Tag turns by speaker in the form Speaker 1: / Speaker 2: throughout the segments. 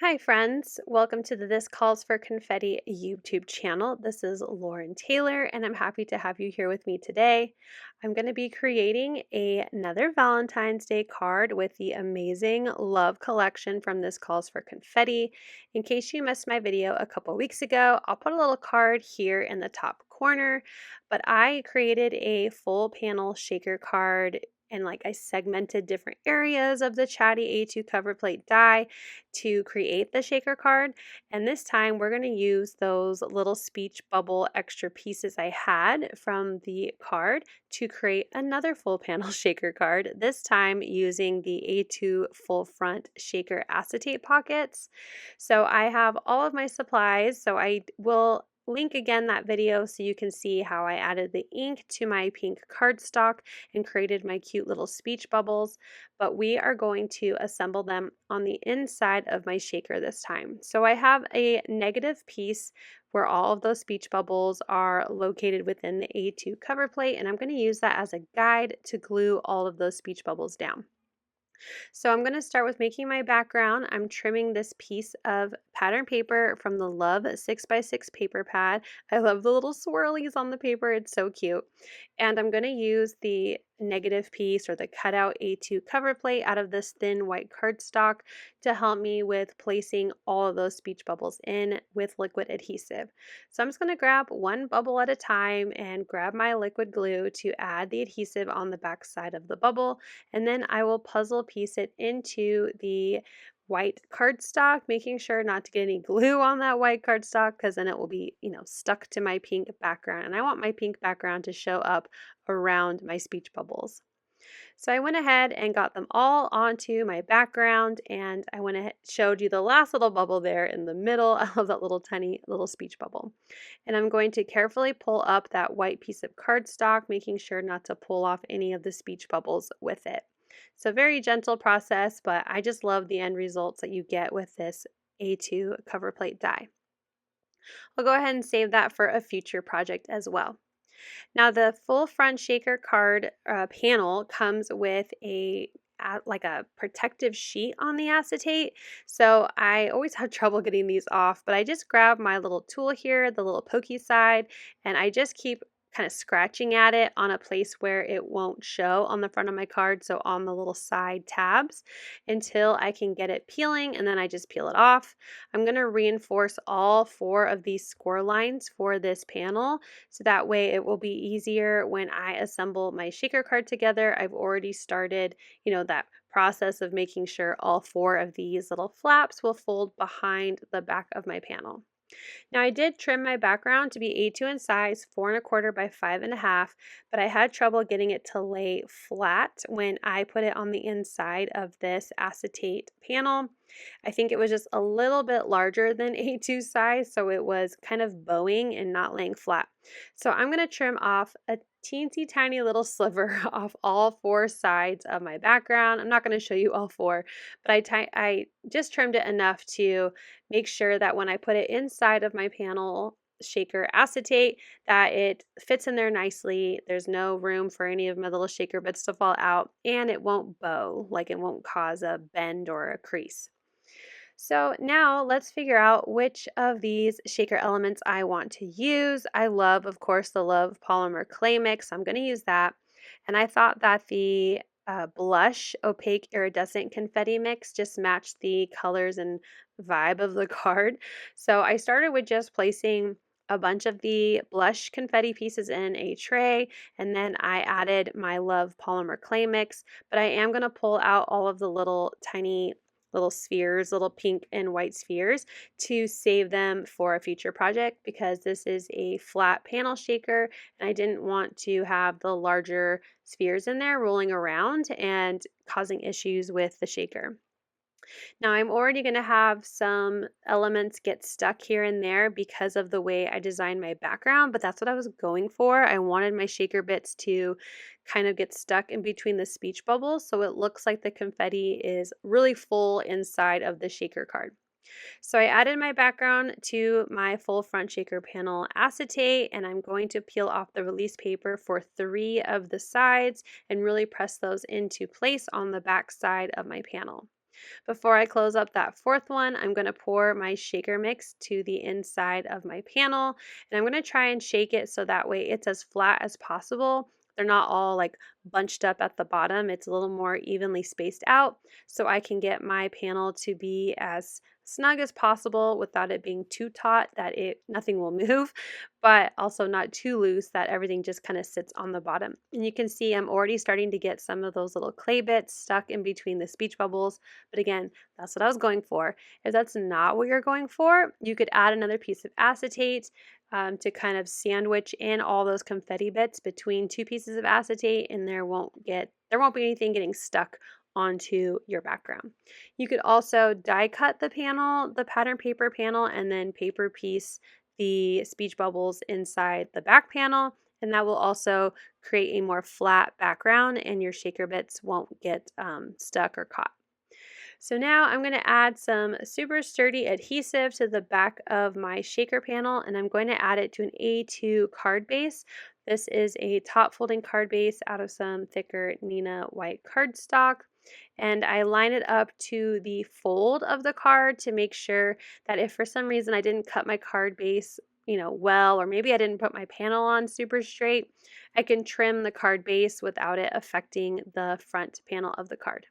Speaker 1: Hi friends, welcome to the This Calls for Confetti YouTube channel. This is Lauren Taylor and I'm happy to have you here with me today. I'm going to be creating another Valentine's Day card with the amazing love collection from This Calls for Confetti. In case you missed my video a couple weeks ago, I'll put a little card here in the top corner, but I created a full panel shaker card and I segmented different areas of the Chatty A2 cover plate die to create the shaker card. And this time we're going to use those little speech bubble extra pieces I had from the card to create another full panel shaker card, this time using the A2 full front shaker acetate pockets. So I have all of my supplies, so I will link again that video so you can see how I added the ink to my pink cardstock and created my cute little speech bubbles, but we are going to assemble them on the inside of my shaker this time. So I have a negative piece where all of those speech bubbles are located within the A2 cover plate, and I'm going to use that as a guide to glue all of those speech bubbles down. So I'm going to start with making my background. I'm trimming this piece of pattern paper from the Love 6x6 paper pad. I love the little swirlies on the paper. It's so cute. And I'm going to use the negative piece or the cutout A2 cover plate out of this thin white cardstock to help me with placing all of those speech bubbles in with liquid adhesive. So I'm just going to grab one bubble at a time and grab my liquid glue to add the adhesive on the back side of the bubble, and then I will puzzle piece it into the white cardstock, making sure not to get any glue on that white cardstock because then it will be, stuck to my pink background. And I want my pink background to show up around my speech bubbles. So I went ahead and got them all onto my background, and I went ahead showed you the last little bubble there in the middle of that little tiny little speech bubble. And I'm going to carefully pull up that white piece of cardstock, making sure not to pull off any of the speech bubbles with it. So very gentle process, but I just love the end results that you get with this A2 cover plate die. I'll go ahead and save that for a future project as well. Now the full front shaker card panel comes with like a protective sheet on the acetate. So I always have trouble getting these off, but I just grab my little tool here, the little pokey side, and I just keep kind of scratching at it on a place where it won't show on the front of my card, so on the little side tabs, until I can get it peeling, and then I just peel it off. I'm going to reinforce all 4 of these score lines for this panel, so that way it will be easier when I assemble my shaker card together. I've already started, that process of making sure all 4 of these little flaps will fold behind the back of my panel. Now I did trim my background to be A2 in size, 4¼ by 5½, but I had trouble getting it to lay flat when I put it on the inside of this acetate panel. I think it was just a little bit larger than A2 size, so it was kind of bowing and not laying flat. So I'm going to trim off a teensy tiny little sliver off all 4 sides of my background. I'm not going to show you all 4, but I just trimmed it enough to make sure that when I put it inside of my panel shaker acetate, that it fits in there nicely. There's no room for any of my little shaker bits to fall out, and it won't bow, like it won't cause a bend or a crease. So now let's figure out which of these shaker elements I want to use. I love, of course, the Love Polymer Clay Mix. I'm going to use that. And I thought that the blush Opaque Iridescent Confetti Mix just matched the colors and vibe of the card. So I started with just placing a bunch of the blush confetti pieces in a tray, and then I added my Love Polymer Clay Mix, but I am going to pull out all of the little tiny little spheres, little pink and white spheres, to save them for a future project because this is a flat panel shaker and I didn't want to have the larger spheres in there rolling around and causing issues with the shaker. Now I'm already going to have some elements get stuck here and there because of the way I designed my background, but that's what I was going for. I wanted my shaker bits to kind of get stuck in between the speech bubbles so it looks like the confetti is really full inside of the shaker card. So I added my background to my full front shaker panel acetate, and I'm going to peel off the release paper for 3 of the sides and really press those into place on the back side of my panel. Before I close up that fourth one, I'm going to pour my shaker mix to the inside of my panel, and I'm going to try and shake it so that way it's as flat as possible. They're not all like bunched up at the bottom. It's a little more evenly spaced out so I can get my panel to be as snug as possible without it being too taut that nothing will move, but also not too loose that everything just kind of sits on the bottom. And you can see I'm already starting to get some of those little clay bits stuck in between the speech bubbles. But again, that's what I was going for. If that's not what you're going for, you could add another piece of acetate to kind of sandwich in all those confetti bits between two pieces of acetate, and there won't be anything getting stuck onto your background. You could also die cut the panel, the pattern paper panel, and then paper piece the speech bubbles inside the back panel, and that will also create a more flat background and your shaker bits won't get stuck or caught. So now I'm going to add some super sturdy adhesive to the back of my shaker panel, and I'm going to add it to an A2 card base. This is a top folding card base out of some thicker Nina white cardstock. And I line it up to the fold of the card to make sure that if for some reason I didn't cut my card base, well, or maybe I didn't put my panel on super straight, I can trim the card base without it affecting the front panel of the card.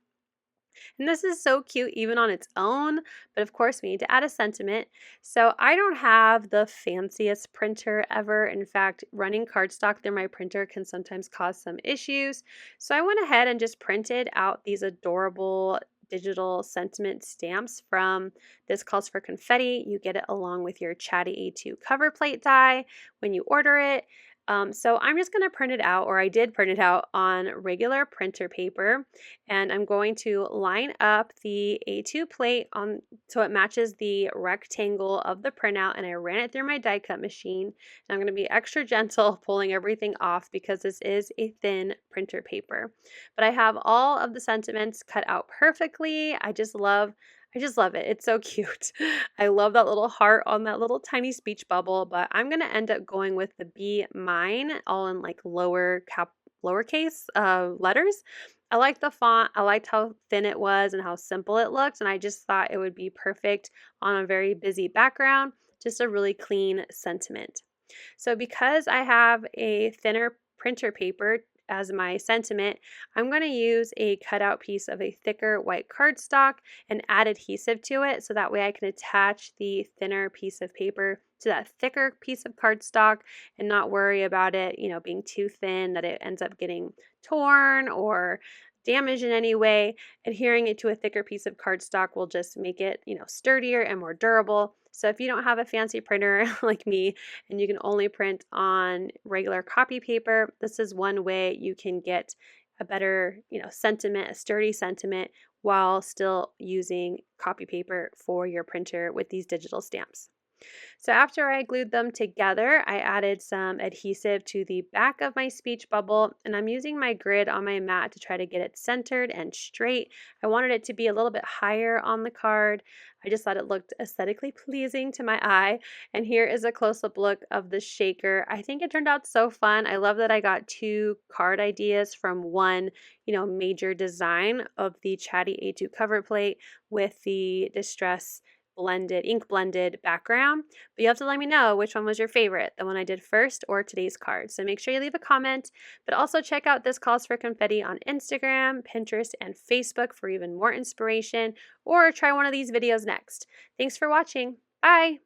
Speaker 1: And this is so cute even on its own, but of course we need to add a sentiment. So I don't have the fanciest printer ever. In fact, running cardstock through my printer can sometimes cause some issues. So I went ahead and just printed out these adorable digital sentiment stamps from This Calls for Confetti. You get it along with your Chatty A2 cover plate die when you order it. So I'm just going to print it out, or I did print it out on regular printer paper, and I'm going to line up the A2 plate on so it matches the rectangle of the printout, and I ran it through my die cut machine. And I'm going to be extra gentle pulling everything off because this is a thin printer paper. But I have all of the sentiments cut out perfectly. I just love it. It's so cute. I love that little heart on that little tiny speech bubble, but I'm going to end up going with the Be Mine all in like lowercase letters. I like the font. I liked how thin it was and how simple it looked, and I just thought it would be perfect on a very busy background, just a really clean sentiment. So because I have a thinner printer paper as my sentiment, I'm going to use a cutout piece of a thicker white cardstock and add adhesive to it so that way I can attach the thinner piece of paper to that thicker piece of cardstock and not worry about it, being too thin that it ends up getting torn or damaged in any way. Adhering it to a thicker piece of cardstock will just make it, sturdier and more durable. So if you don't have a fancy printer like me and you can only print on regular copy paper, this is one way you can get a better, sentiment, a sturdy sentiment while still using copy paper for your printer with these digital stamps. So after I glued them together, I added some adhesive to the back of my speech bubble, and I'm using my grid on my mat to try to get it centered and straight. I wanted it to be a little bit higher on the card. I just thought it looked aesthetically pleasing to my eye. And here is a close-up look of the shaker. I think it turned out so fun. I love that I got two card ideas from one, major design of the Chatty A2 cover plate with the Distress ink blended background. But you have to let me know which one was your favorite, the one I did first or today's card. So make sure you leave a comment, but also check out This Calls for Confetti on Instagram, Pinterest, and Facebook for even more inspiration, or try one of these videos next. Thanks for watching. Bye!